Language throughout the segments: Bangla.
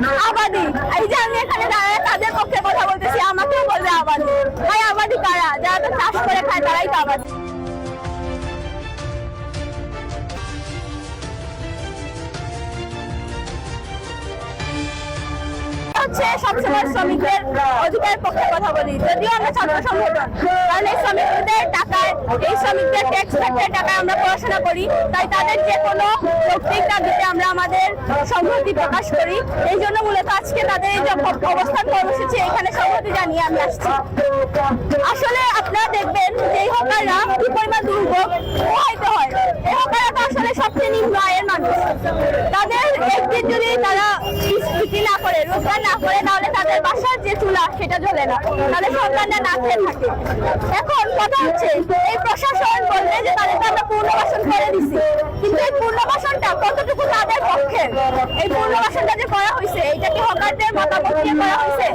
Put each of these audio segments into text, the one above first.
আবাদি, এই যে আমি এখানে দাঁড়ায় তাদের পক্ষে কথা বলতেছি, আমাকেও বলবে আবাদি। ভাই আবাদি কারা? যারা তো চাষ করে খায় তারাই তো আবাদি। হচ্ছে সবসময় শ্রমিকদের অধিকারের পক্ষে কথা বলি, যদিও আমরা ছাত্র সংগঠন, কারণ এই শ্রমিকদের টাকায়, এই শ্রমিকদের ট্যাক্স ফ্যাক্টরের টাকায় আমরা পড়াশোনা করি, তাই তাদের যে কোনো যৌক্তিক দাবিতে আমরা আমাদের সংহতি প্রকাশ করি। এই জন্য মূলত আজকে তাদের এই যে অবস্থান কর্মসূচি, এখানে সংহতি জানিয়ে আমি আসছি। আসলে আপনারা দেখবেন যে এই হকাররা কি পরিমাণ দুর্ভোগ পোহাইতে হয়। এই হকাররা তো আসলে সবচেয়ে নিম্ন আয়ের মানুষ। তাদের একদিন যদি তারা বিক্রি না করে, রোজগার না করে, তাহলে তাদের বাসার যে চুলা সেটা জ্বলে না, তাদের সন্তানরা না খেয়ে থাকে। এখন কথা হচ্ছে এই প্রশাসন বলবে যে তাদেরকে আমরা পুনর্বাসন করে দিছি, কিন্তু এই পুনর্বাসনটা কতটুকু তাদের পক্ষে? এই পুনর্বাসনটা যে করা হয়েছে, এটা কি হকারদের মতামত নিয়ে করা হয়েছে?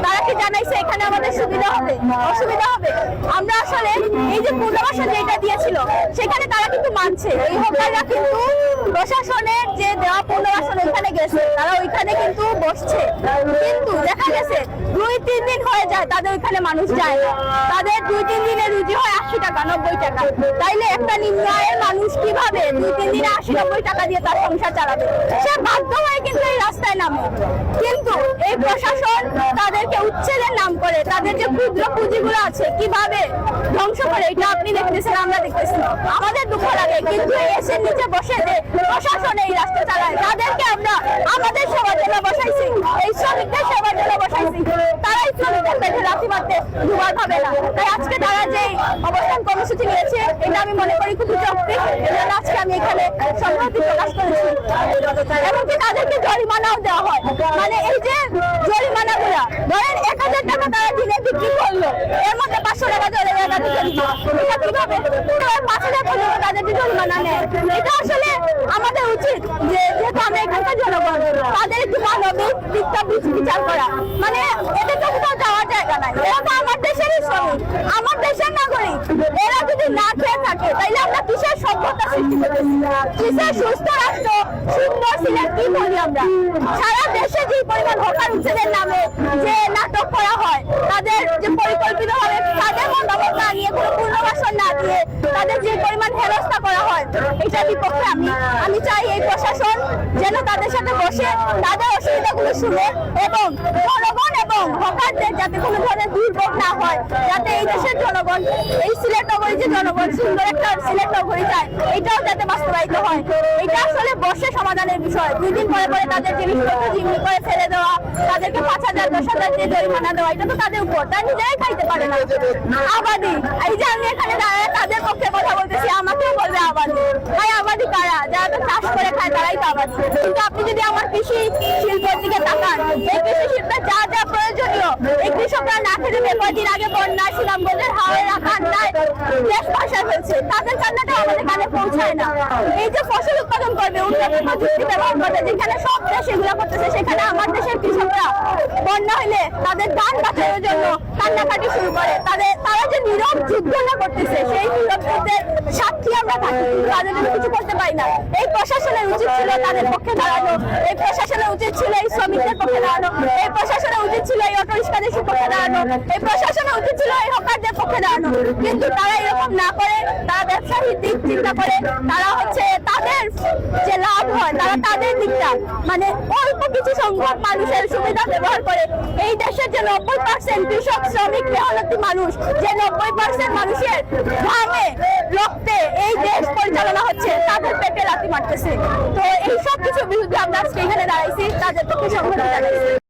তারা কি জানাইছে এখানে আমাদের সুবিধা হবে, অসুবিধা হবে? আমরা আসলে এই যে পুনর্বাসন যেটা দিয়েছিল সেখানে তারা কিন্তু মানছে। এই হকাররা কিন্তু প্রশাসনের যে দেওয়া পুনর্বাসন ওইখানে গেছে, তারা ওইখানে কিন্তু বসছে, কিন্তু দেখা গেছে 2-3 দিন হয়ে যায় তাদের ওইখানে মানুষ যায় না। তাদের 2-3 দিনের রুজি হয় 80 টাকা 90 টাকা। তাইলে একটা নিম্ন আয়ের মানুষ কিভাবে 2-3 দিনে 80-90 টাকা দিয়ে তার সংসার চালাবে? সে বাধ্য হয়ে কিন্তু এই রাস্তায় নামে। কিন্তু এই প্রশাসন তাদেরকে উচ্ছেদের নাম করে তাদের যে ক্ষুদ্র পুঁজিগুলো আছে কিভাবে ধ্বংস করে, এটা আপনি দেখতেছেন, আমরা দেখতেছি। আমাদের দুঃখ লাগে, কিন্তু এসে নিচে বসে যে প্রশাসন এই রাস্তা চালায়, তাদেরকে আমরা আমাদের সেবার জন্য বসাইছি, এই শ্রমিকদের সেবার জন্য বসাইছি, তারাই শ্রমিকদের পেটে লাথি মারতে দুবার ভাবে না। তাই আজকে তারা যে অবস্থান কর্মসূচি নিয়েছে, এটা আমি মনে করি খুব যৌক্তিক। এই জন্য আজকে আমি এখানে সংহতি প্রকাশ করেছি। এমনকি তাদেরকে জরিমানাও দেওয়া হয়। মানে এই যে জরিমানা গুলা, ধরেন 1000 টাকা তারা দিনে বিক্রি করলো, এর মধ্যে 500 টাকা জরিমানা দিতে দিবে। এটা কিভাবে 5000 পর্যন্ত তাদের যে জরিমানা নেয়? এটা আসলে আমাদের উচিত যে যেহেতু আমরা এখানকার জনগণ, তাদের একটু মানবিক দিকটা বিচার করা। মানে এদের তো কোথাও যাওয়ার জায়গা নাই, এরা তো আমার দেশেরই শ্রমিক, আমার দেশের নাগরিক। এরা যদি না খেয়ে থাকে তাইলে আমরা কিসের সভ্যতা সৃষ্টি করতেছি? কিসের সুস্থ রাষ্ট্র, সুন্দর সিলেট কি বলি আমরা? সারা দেশে যে পরিমাণ হকার উচ্ছেদের নামে যে নাটক করা হয়, তাদের যে পরিকল্পিতভাবে তাদের মতামত না নিয়ে, কোনো পুনর্বাসন না দিয়ে তাদের যে পরিমাণ হেনস্থা করা হয়, এটার বিপক্ষে আমি চাই এই প্রশাসন যেন তাদের সাথে বসে তাদের অসুবিধাগুলো শুনে, এবং জনগণ এবং হকারদের যাতে কোনো ধরনের দুর্ভোগ না হয়, যাতে এই দেশের জনগণ, এই সিলেট নগরী যে জনগণ সুন্দর একটা সিলেট নগরী চায়, এটাও যাতে বাস্তবায়িত হয়। এটা আসলে বসে সমাধানের বিষয়। 2 দিন পরে পরে তাদের জিনিসপত্র জিম্মি করে ফেলে দেওয়া, তাদেরকে 5000 10,000 দিয়ে জরিমানা দেওয়া, এটা তো তাদের উপর, তারা নিজেরাই খাইতে পারে না। আবাদি, এই যে আমি এখানে দাঁড়ায় তাদের পক্ষে কথা বলতেছি, আমাকেও বলবে আবাদি। ভাই আবাদি কারা? যারা তো চাষ করে খায় তারাই তো আবাদি। কিন্তু আপনি যদি আমার কৃষি শিল্পের দিকে তাকান, এই কৃষি শিল্পে যা যা প্রয়োজনীয়, এই কৃষকরা না খেতে পেয়ে কয়েকদিন আগে বন্যা, সুনামগঞ্জের হাওড়া কান্নায় দেশ ভাষায় হয়েছে, তাদের কান্নাটা আমাদের কানে পৌঁছায় না। এই যে ফসল উৎপাদন করবে, উন্নত প্রযুক্তি ব্যবহার করবে, যেখানে সব দেশ এগুলো করতেছে, সেখানে আমার দেশের কৃষকরা বন্যা হইলে তাদের ধান বাঁচানোর জন্য কান্নাকাটি শুরু করে। তারা যে নীরব যুদ্ধটা করতেছে, সেই নীরব যুদ্ধের সাক্ষী আমরা থাকি, কিন্তু তাদের জন্য কিছু করতে পারি না। এই প্রশাসনের উচিত ছিল তাদের পক্ষে দাঁড়ানো, এই প্রশাসনের উচিত ছিল এই শ্রমিকদের পক্ষে দাঁড়ানো, এই প্রশাসনের উচিত ছিল এই অটো রিক্সাদের পক্ষে দাঁড়ানো, এই প্রশাসনের উচিত ছিল এই হকারদের পক্ষে দাঁড়ানো। কিন্তু তারা এরকম না করে, তারা ব্যবসায়ী দিক চিন্তা করে, তারা হচ্ছে তাদের যে লাভ হয়, তারা তাদের দিকটা, মানে অল্প কিছু সংখ্যক মানুষের সুবিধা ব্যবহার করে। এই দেশের যে 90% কৃষক, শ্রমিক, মেহনতি মানুষ, যে 90% মানুষের ঘামে রক্তে এই দেশ পরিচালনা হচ্ছে, তাদের পেটে লাথি মারতেছে। তো এই সব কিছুর বিরুদ্ধে আমরা আজকে এখানে দাঁড়াইছি, তাদের পক্ষে সংগঠন জানাইছি।